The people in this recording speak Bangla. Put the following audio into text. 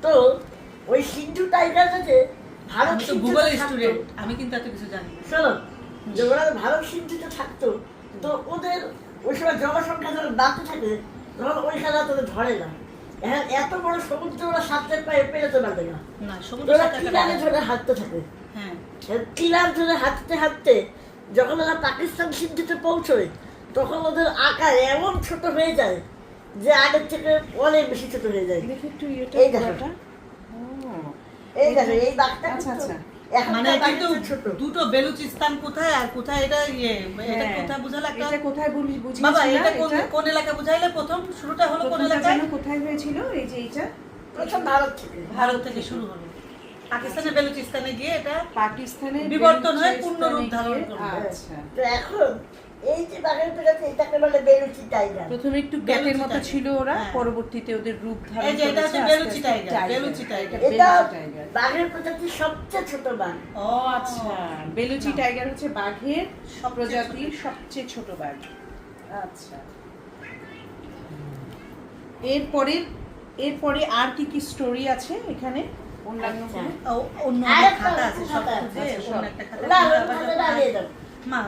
তো ওই সিন্ধু টাইগারটাতে ভারত আমি তো সিন্ধুতে গুগলের থাকতো। স্টুডেন্ট, আমি কিন্তু এত কিছু জানি না। শোনো, যে ওরা ভারত সিন্ধুতে থাকতো, তো ওদের ওই সময় জনসংখ্যা যখন বাড়তে থাকে তখন ওই খেলা তোদের ধরে না। এখন এত বড় সমুদ্র ওরা সাঁতরে পায়ে পেরোতে পারবে না, না, সমুদ্র ওরা সাঁতার কাটা কিনারে যায়। ধরে হাঁটতে থাকে। হ্যাঁ, কিনার ধরে হাঁটতে হাঁটতে যখন ওরা পাকিস্তান সিন্ধুতে পৌঁছয় তখন ওদের আকার এমন ছোট হয়ে যায় যে আগের থেকে অনেক বেশি ছোট হয়ে যায়। দেখি একটু ইয়েটা এই দেখো। পুরোটা। ও, এই দেখো, এই দাগটা আচ্ছা, কিন্তু আচ্ছা। এখনকার মানে দাগের কিন্তু চেয়ে ছোট। দুটো বেলুচিস্তান কোথায় আর কোথায় এটা এটা হ্যাঁ, কোথায় বুঝালে একটা এটা কোথায় বুঝিয়েছিল? বাবা, এটা এটা কোন এলাকা বুঝাইলে? প্রথম শুরুটা হলো কোন প্রথমটা এলাকায়? যেন কোথায় হয়েছিল? এই যে এইটা প্রথম ভারত থেকে। ভারত থেকে শুরু হলো, পাকিস্তানের বেলুচিস্তানে গিয়ে এটা পাকিস্তানের বিবর্তন হয়ে বেলুচিস্তানে পূর্ণ রূপ ধারণ গিয়ে- করলো। আচ্ছা। তো এখন এই যে বাঘের পেটাতে এটাকে বলে বেলুচি টাইগার। প্রথমে একটু ক্যাটের মতো টাইগার। ছিল ওরা, হ্যাঁ। পরবর্তীতে ওদের রূপ ধারণ এই যে এটা হচ্ছে করেছে বেলুচি আস্তে আস্তে টাইগার, বেলুচি টাইগার। এটা বেলুচি টাইগার। বাঘের প্রজাতির সবচেয়ে ছোট বাঘ। ও আচ্ছা, বেলুচি না। টাইগার হচ্ছে বাঘের সবচেয়ে প্রজাতির সবচেয়ে ছোট বাঘ। আচ্ছা, এরপরে আর কি কি স্টোরি আছে এখানে অন্যান্য আচ্ছা। কোনো? অন্য আরেকটা খাতা আছে, সব খাতা খুঁজে আছে, অন্য একটা খাতা না, খুঁজে ওই আবার খাতাটা দিয়ে দাও। মা